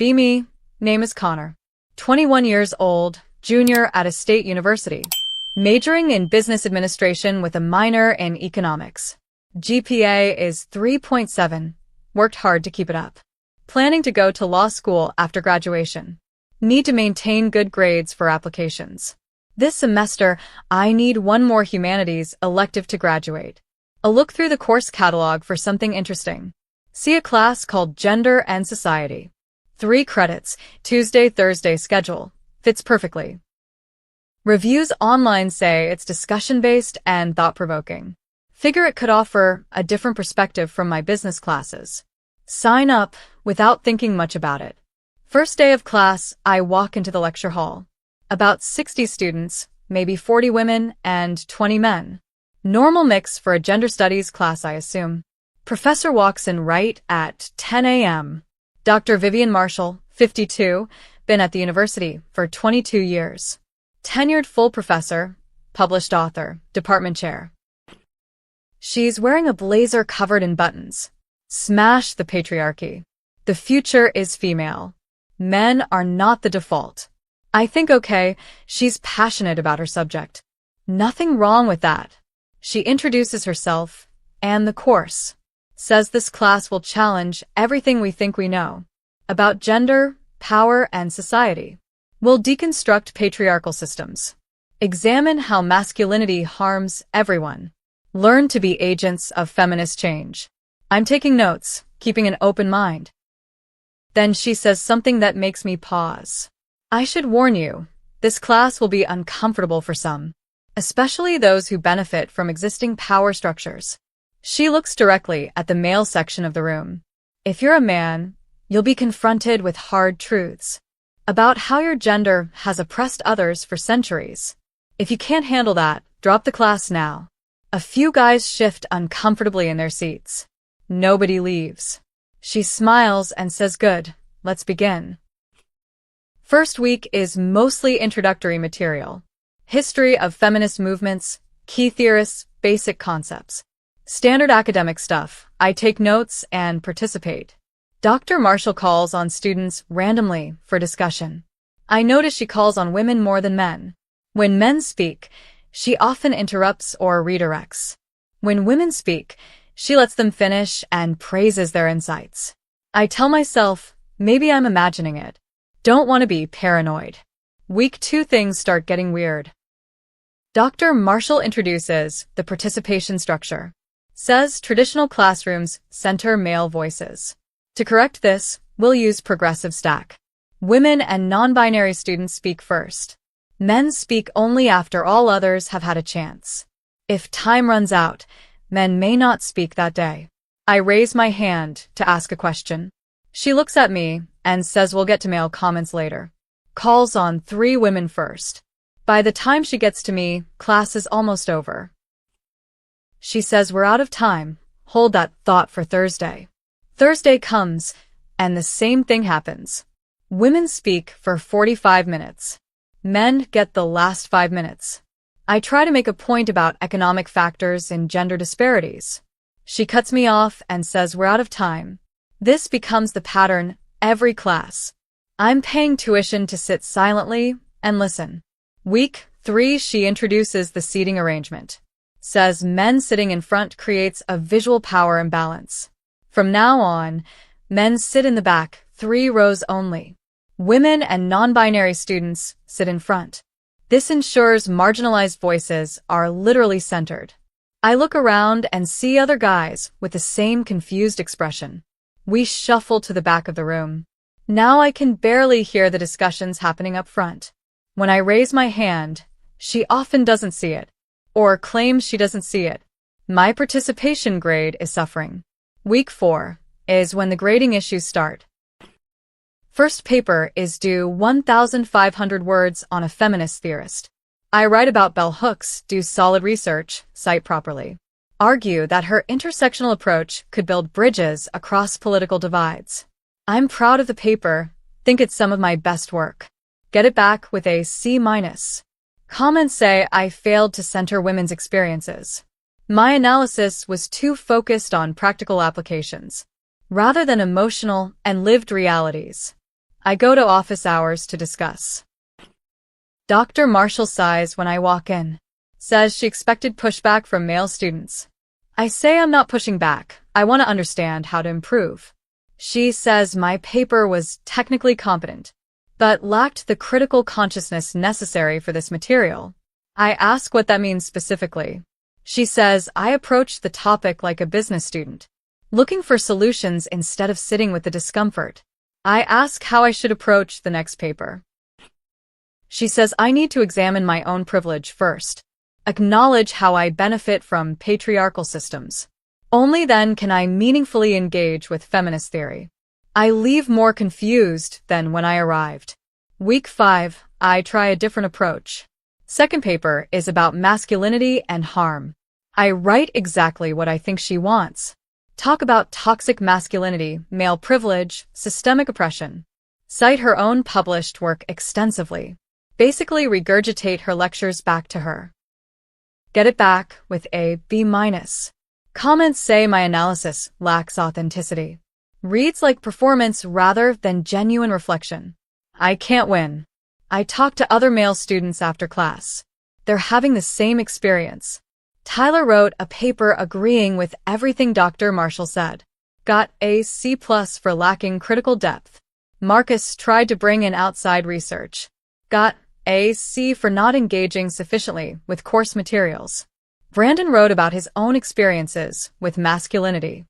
Be me, name is Connor. 21 years old, junior at a state university. Majoring in business administration with a minor in economics. GPA is 3.7. Worked hard to keep it up. Planning to go to law school after graduation. Need to maintain good grades for applications. This semester, I need one more humanities elective to graduate. A look through the course catalog for something interesting. See a class called Gender and Society. 3 credits, Tuesday-Thursday schedule. Fits perfectly. Reviews online say it's discussion-based and thought-provoking. Figure it could offer a different perspective from my business classes. Sign up without thinking much about it. First day of class, I walk into the lecture hall. About 60 students, maybe 40 women and 20 men. Normal mix for a gender studies class, I assume. Professor walks in right at 10 a.m. Dr. Vivian Marshall, 52, been at the university for 22 years. Tenured full professor, published author, department chair. She's wearing a blazer covered in buttons. Smash the patriarchy. The future is female. Men are not the default. I think okay, she's passionate about her subject. Nothing wrong with that. She introduces herself and the course. Says this class will challenge everything we think we know about gender, power, and society. We'll deconstruct patriarchal systems. Examine how masculinity harms everyone. Learn to be agents of feminist change. I'm taking notes, keeping an open mind. Then she says something that makes me pause. I should warn you, this class will be uncomfortable for some, especially those who benefit from existing power structures. She looks directly at the male section of the room. If you're a man, you'll be confronted with hard truths about how your gender has oppressed others for centuries. If you can't handle that, drop the class now. A few guys shift uncomfortably in their seats. Nobody leaves. She smiles and says, "Good, let's begin." First week is mostly introductory material. History of feminist movements, key theorists, basic concepts. Standard academic stuff. I take notes and participate. Dr. Marshall calls on students randomly for discussion. I notice she calls on women more than men. When men speak, she often interrupts or redirects. When women speak, she lets them finish and praises their insights. I tell myself, maybe I'm imagining it. Don't want to be paranoid. Week 2 things start getting weird. Dr. Marshall introduces the participation structure. Says traditional classrooms center male voices. To correct this, we'll use progressive stack. Women and non-binary students speak first. Men speak only after all others have had a chance. If time runs out, men may not speak that day. I raise my hand to ask a question. She looks at me and says we'll get to male comments later. Calls on 3 women first. By the time she gets to me, class is almost over. She says we're out of time. Hold that thought for Thursday. Thursday comes, and the same thing happens. Women speak for 45 minutes. Men get the last 5 minutes. I try to make a point about economic factors and gender disparities. She cuts me off and says we're out of time. This becomes the pattern every class. I'm paying tuition to sit silently and listen. Week 3, she introduces the seating arrangement. Says men sitting in front creates a visual power imbalance. From now on, men sit in the back, 3 rows only. Women and non-binary students sit in front. This ensures marginalized voices are literally centered. I look around and see other guys with the same confused expression. We shuffle to the back of the room. Now I can barely hear the discussions happening up front. When I raise my hand, she often doesn't see it, or claims she doesn't see it. My participation grade is suffering. Week 4 is when the grading issues start. First paper is due 1,500 words on a feminist theorist. I write about bell hooks, do solid research, cite properly. Argue that her intersectional approach could build bridges across political divides. I'm proud of the paper, think it's some of my best work. Get it back with a C-. Comments say I failed to center women's experiences. My analysis was too focused on practical applications, rather than emotional and lived realities. I go to office hours to discuss. Dr. Marshall sighs when I walk in. Says she expected pushback from male students. I say I'm not pushing back. I want to understand how to improve. She says my paper was technically competent, but lacked the critical consciousness necessary for this material. I ask what that means specifically. She says I approached the topic like a business student, looking for solutions instead of sitting with the discomfort. I ask how I should approach the next paper. She says I need to examine my own privilege first, acknowledge how I benefit from patriarchal systems. Only then can I meaningfully engage with feminist theory. I leave more confused than when I arrived. Week 5, I try a different approach. Second paper is about masculinity and harm. I write exactly what I think she wants. Talk about toxic masculinity, male privilege, systemic oppression. Cite her own published work extensively. Basically regurgitate her lectures back to her. Get it back with a B-. Comments say my analysis lacks authenticity. Reads like performance rather than genuine reflection. I can't win. I talk to other male students after class. They're having the same experience. Tyler wrote a paper agreeing with everything Dr. Marshall said. Got a C+ for lacking critical depth. Marcus tried to bring in outside research. Got a C for not engaging sufficiently with course materials. Brandon wrote about his own experiences with masculinity.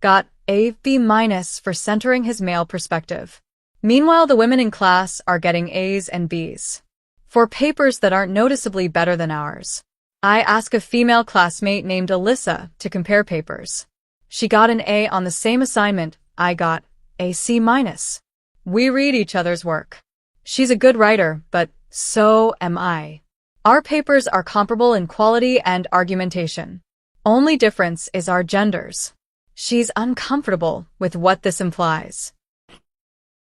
Got a B- for centering his male perspective. Meanwhile, the women in class are getting A's and B's for papers that aren't noticeably better than ours. I ask a female classmate named Alyssa to compare papers. She got an A on the same assignment. I got a C-. We read each other's work. She's a good writer, but so am I. Our papers are comparable in quality and argumentation. Only difference is our genders. She's uncomfortable with what this implies.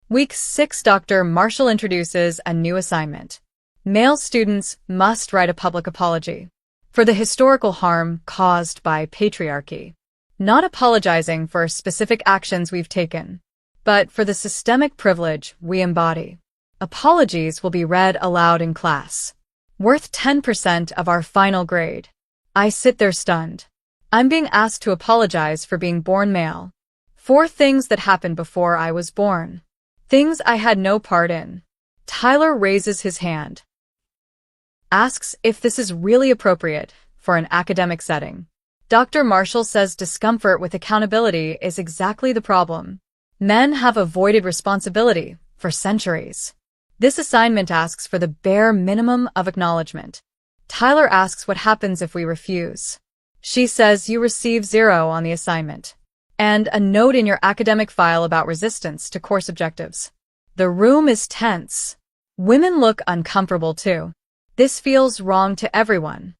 Week 6, Dr. Marshall introduces a new assignment. Male students must write a public apology for the historical harm caused by patriarchy. Not apologizing for specific actions we've taken, but for the systemic privilege we embody. Apologies will be read aloud in class. Worth 10% of our final grade. I sit there stunned. I'm being asked to apologize for being born male. 4 things that happened before I was born. Things I had no part in. Tyler raises his hand. Asks if this is really appropriate for an academic setting. Dr. Marshall says discomfort with accountability is exactly the problem. Men have avoided responsibility for centuries. This assignment asks for the bare minimum of acknowledgement. Tyler asks what happens if we refuse. She says you receive 0 on the assignment, and a note in your academic file about resistance to course objectives. The room is tense. Women look uncomfortable too. This feels wrong to everyone.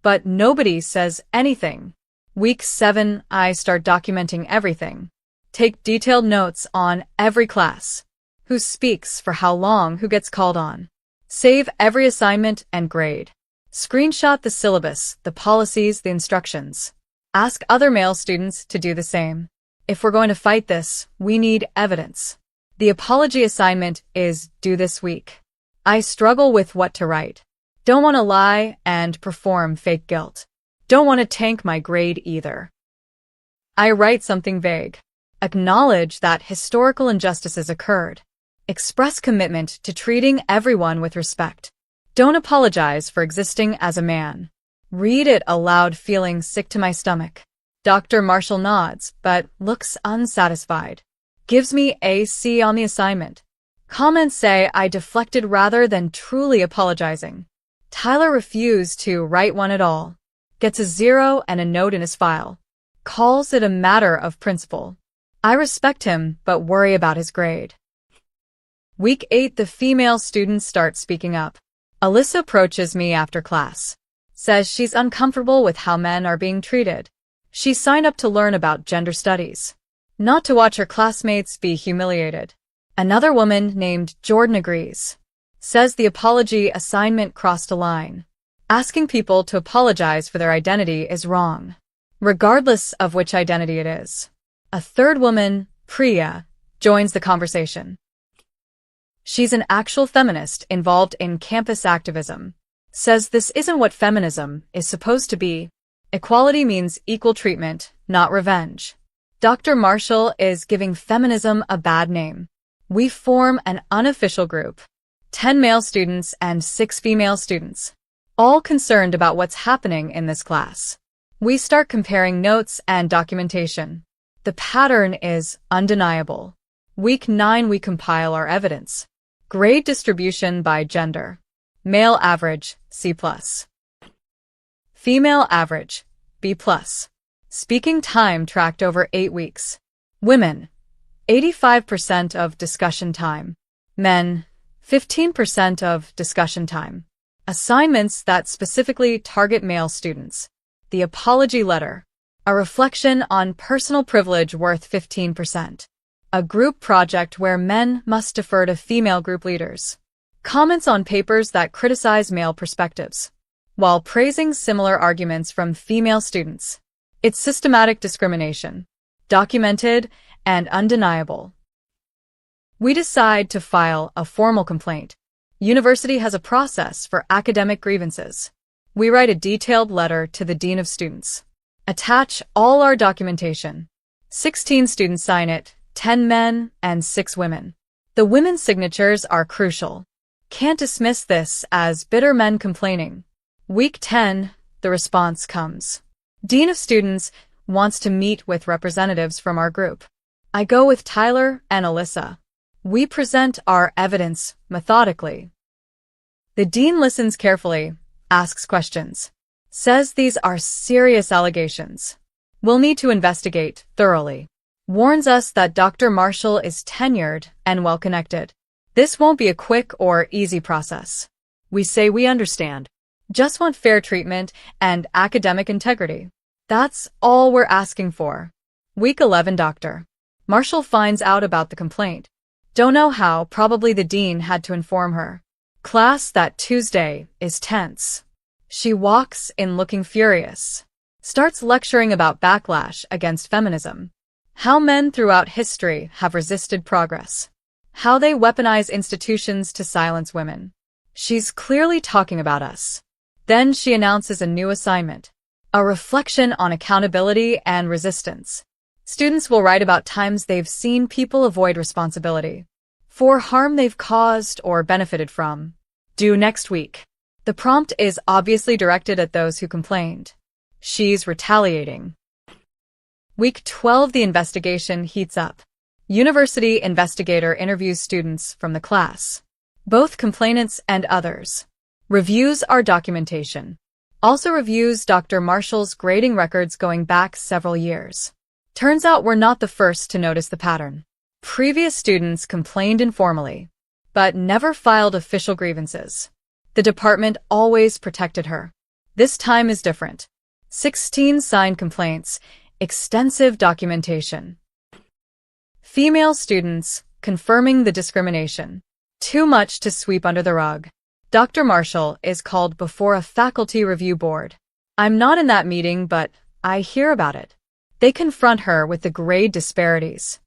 But nobody says anything. Week 7, I start documenting everything. Take detailed notes on every class. Who speaks for how long, who gets called on. Save every assignment and grade. Screenshot the syllabus, the policies, the instructions. Ask other male students to do the same. If we're going to fight this, we need evidence. The apology assignment is due this week. I struggle with what to write. Don't want to lie and perform fake guilt. Don't want to tank my grade either. I write something vague. Acknowledge that historical injustices occurred. Express commitment to treating everyone with respect. Don't apologize for existing as a man. Read it aloud, feeling sick to my stomach. Dr. Marshall nods, but looks unsatisfied. Gives me a C on the assignment. Comments say I deflected rather than truly apologizing. Tyler refused to write one at all. Gets a 0 and a note in his file. Calls it a matter of principle. I respect him, but worry about his grade. Week 8, the female students start speaking up. Alyssa approaches me after class. Says she's uncomfortable with how men are being treated. She signed up to learn about gender studies, not to watch her classmates be humiliated. Another woman named Jordan agrees. Says the apology assignment crossed a line. Asking people to apologize for their identity is wrong, regardless of which identity it is. A third woman, Priya, joins the conversation. She's an actual feminist involved in campus activism. Says this isn't what feminism is supposed to be. Equality means equal treatment, not revenge. Dr. Marshall is giving feminism a bad name. We form an unofficial group. 10 male students and 6 female students. All concerned about what's happening in this class. We start comparing notes and documentation. The pattern is undeniable. Week 9 we compile our evidence. Grade distribution by gender. Male average, C+. Female average, B+. Speaking time tracked over 8 weeks. Women, 85% of discussion time. Men, 15% of discussion time. Assignments that specifically target male students. The apology letter. A reflection on personal privilege worth 15%. A group project where men must defer to female group leaders. Comments on papers that criticize male perspectives, while praising similar arguments from female students. It's systematic discrimination, documented and undeniable. We decide to file a formal complaint. University has a process for academic grievances. We write a detailed letter to the Dean of Students. Attach all our documentation. 16 students sign it, 10 men and 6 women. The women's signatures are crucial. Can't dismiss this as bitter men complaining. Week 10, the response comes. Dean of Students wants to meet with representatives from our group. I go with Tyler and Alyssa. We present our evidence methodically. The dean listens carefully, asks questions, says these are serious allegations. We'll need to investigate thoroughly. Warns us that Dr. Marshall is tenured and well-connected. This won't be a quick or easy process. We say we understand. Just want fair treatment and academic integrity. That's all we're asking for. Week 11 Dr. Marshall finds out about the complaint. Don't know how, probably the dean had to inform her. Class that Tuesday is tense. She walks in looking furious. Starts lecturing about backlash against feminism. How men throughout history have resisted progress. How they weaponize institutions to silence women. She's clearly talking about us. Then she announces a new assignment. A reflection on accountability and resistance. Students will write about times they've seen people avoid responsibility for harm they've caused or benefited from. Due next week. The prompt is obviously directed at those who complained. She's retaliating. Week 12 the investigation heats up. University investigator interviews students from the class. Both complainants and others. Reviews our documentation. Also reviews Dr. Marshall's grading records going back several years. Turns out we're not the first to notice the pattern. Previous students complained informally, but never filed official grievances. The department always protected her. This time is different. 16 signed complaints, extensive documentation. Female students confirming the discrimination. Too much to sweep under the rug. Dr. Marshall is called before a faculty review board. I'm not in that meeting, but I hear about it. They confront her with the grade disparities.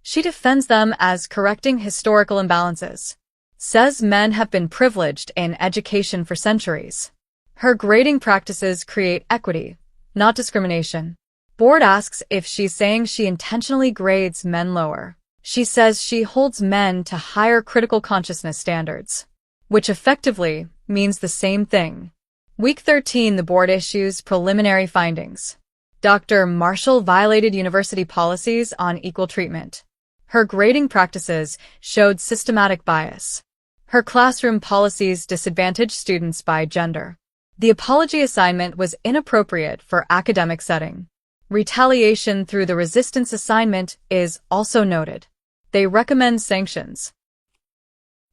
She defends them as correcting historical imbalances. Says men have been privileged in education for centuries. Her grading practices create equity, not discrimination. Board asks if she's saying she intentionally grades men lower. She says she holds men to higher critical consciousness standards, which effectively means the same thing. Week 13 the board issues preliminary findings. Dr. Marshall violated university policies on equal treatment. Her grading practices showed systematic bias. Her classroom policies disadvantaged students by gender. The apology assignment was inappropriate for academic setting. Retaliation through the resistance assignment is also noted. They recommend sanctions.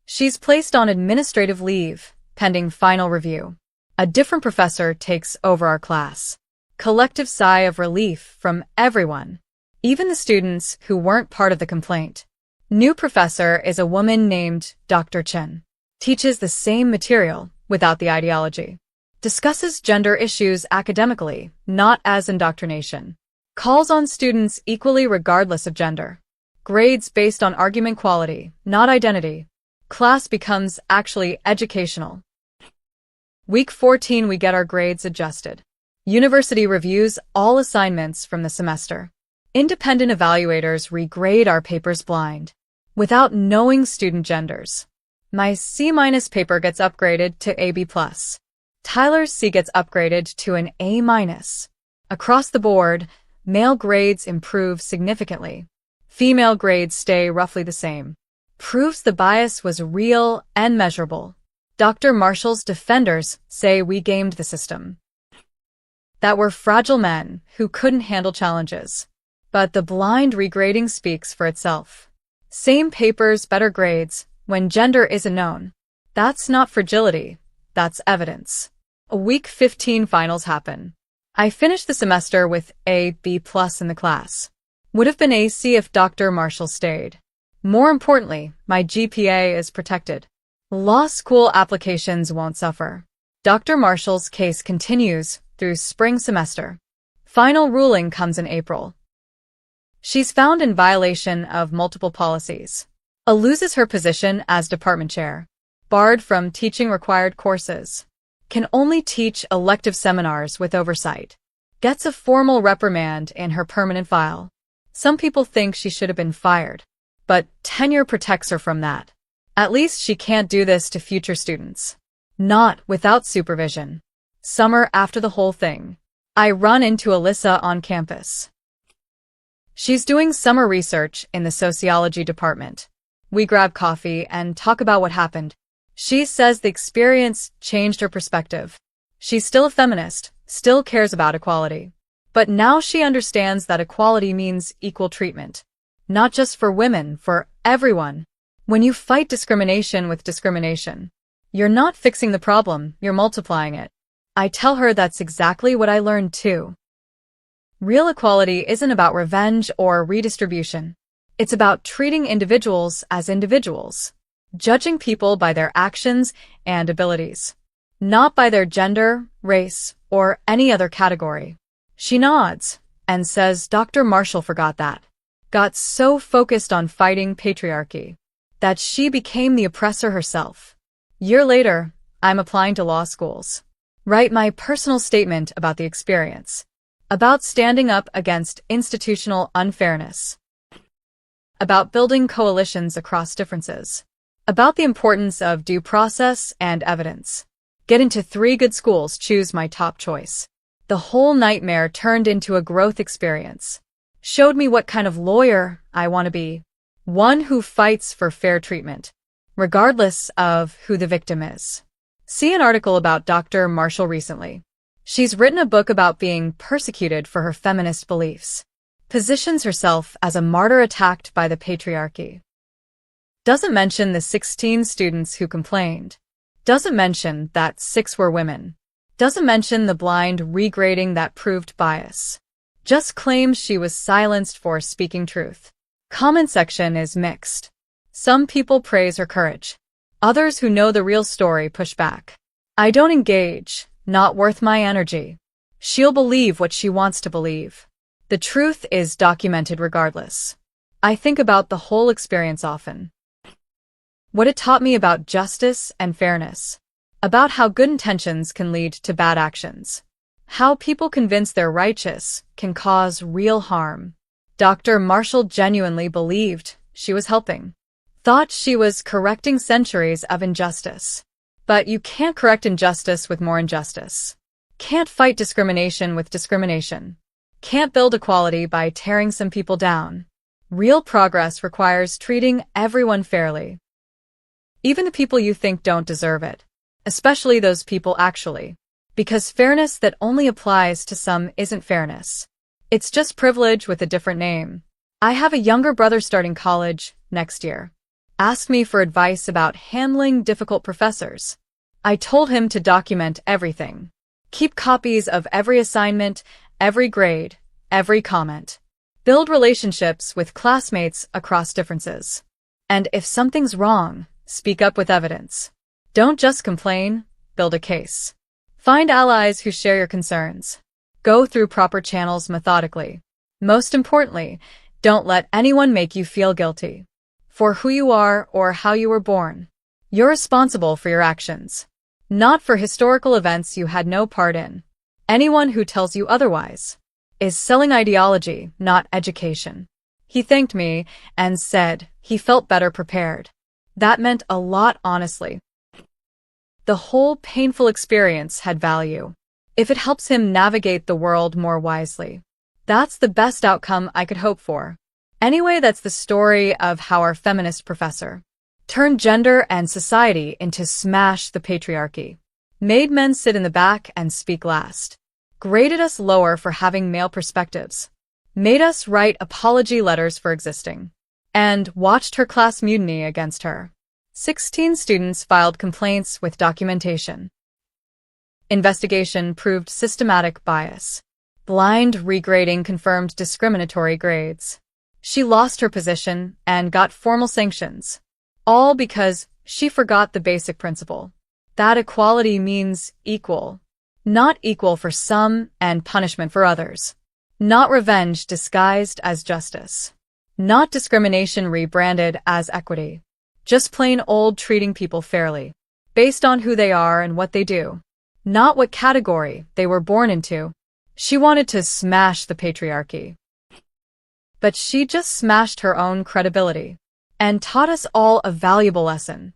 She's placed on administrative leave, pending final review. A different professor takes over our class. Collective sigh of relief from everyone, even the students who weren't part of the complaint. New professor is a woman named Dr. Chen. Teaches the same material without the ideology. Discusses gender issues academically, not as indoctrination. Calls on students equally regardless of gender. Grades based on argument quality, not identity. Class becomes actually educational. Week 14 we get our grades adjusted. University reviews all assignments from the semester. Independent evaluators regrade our papers blind, without knowing student genders. My C- paper gets upgraded to AB+. Tyler's C gets upgraded to an A-. Across the board, male grades improve significantly. Female grades stay roughly the same. Proves the bias was real and measurable. Dr. Marshall's defenders say we gamed the system. That we're fragile men who couldn't handle challenges. But the blind regrading speaks for itself. Same papers, better grades, when gender isn't known. That's not fragility, that's evidence. Week 15 finals happen. I finished the semester with a B+ in the class. Would have been AC if Dr. Marshall stayed. More importantly, my GPA is protected. Law school applications won't suffer. Dr. Marshall's case continues through spring semester. Final ruling comes in April. She's found in violation of multiple policies. Loses her position as department chair. Barred from teaching required courses. Can only teach elective seminars with oversight. Gets a formal reprimand in her permanent file. Some people think she should have been fired, but tenure protects her from that. At least she can't do this to future students. Not without supervision. Summer after the whole thing. I run into Alyssa on campus. She's doing summer research in the sociology department. We grab coffee and talk about what happened. She says the experience changed her perspective. She's still a feminist, still cares about equality. But now she understands that equality means equal treatment. Not just for women, for everyone. When you fight discrimination with discrimination, you're not fixing the problem, you're multiplying it. I tell her that's exactly what I learned too. Real equality isn't about revenge or redistribution. It's about treating individuals as individuals. Judging people by their actions and abilities. Not by their gender, race, or any other category. She nods and says Dr. Marshall forgot that. Got so focused on fighting patriarchy that she became the oppressor herself. Year later, I'm applying to law schools. Write my personal statement about the experience. About standing up against institutional unfairness. About building coalitions across differences. About the importance of due process and evidence. Get into 3 good schools, choose my top choice. The whole nightmare turned into a growth experience. Showed me what kind of lawyer I want to be. One who fights for fair treatment, regardless of who the victim is. See an article about Dr. Marshall recently. She's written a book about being persecuted for her feminist beliefs. Positions herself as a martyr attacked by the patriarchy. Doesn't mention the 16 students who complained. Doesn't mention that 6 were women. Doesn't mention the blind regrading that proved bias. Just claims she was silenced for speaking truth. Comment section is mixed. Some people praise her courage. Others who know the real story push back. I don't engage, not worth my energy. She'll believe what she wants to believe. The truth is documented regardless. I think about the whole experience often. What it taught me about justice and fairness. About how good intentions can lead to bad actions. How people convinced they're righteous can cause real harm. Dr. Marshall genuinely believed she was helping. Thought she was correcting centuries of injustice. But you can't correct injustice with more injustice. Can't fight discrimination with discrimination. Can't build equality by tearing some people down. Real progress requires treating everyone fairly. Even the people you think don't deserve it. Especially those people actually. Because fairness that only applies to some isn't fairness. It's just privilege with a different name. I have a younger brother starting college next year. Asked me for advice about handling difficult professors. I told him to document everything. Keep copies of every assignment, every grade, every comment. Build relationships with classmates across differences. And if something's wrong, speak up with evidence. Don't just complain, build a case. Find allies who share your concerns. Go through proper channels methodically. Most importantly, Don't let anyone make you feel guilty for who you are or how you were born. You're responsible for your actions, not for historical events you had no part in. Anyone who tells you otherwise is selling ideology, not education. He thanked me and said he felt better prepared. That meant a lot, honestly. The whole painful experience had value. If it helps him navigate the world more wisely, that's the best outcome I could hope for. Anyway, that's the story of how our feminist professor turned gender and society into smash the patriarchy, made men sit in the back and speak last, graded us lower for having male perspectives, made us write apology letters for existing, and watched her class mutiny against her. 16 students filed complaints with documentation. Investigation proved systematic bias. Blind regrading confirmed discriminatory grades. She lost her position and got formal sanctions, all because she forgot the basic principle that equality means equal, not equal for some and punishment for others, not revenge disguised as justice, not discrimination rebranded as equity, just plain old treating people fairly, based on who they are and what they do, not what category they were born into. She wanted to smash the patriarchy. But she just smashed her own credibility and taught us all a valuable lesson.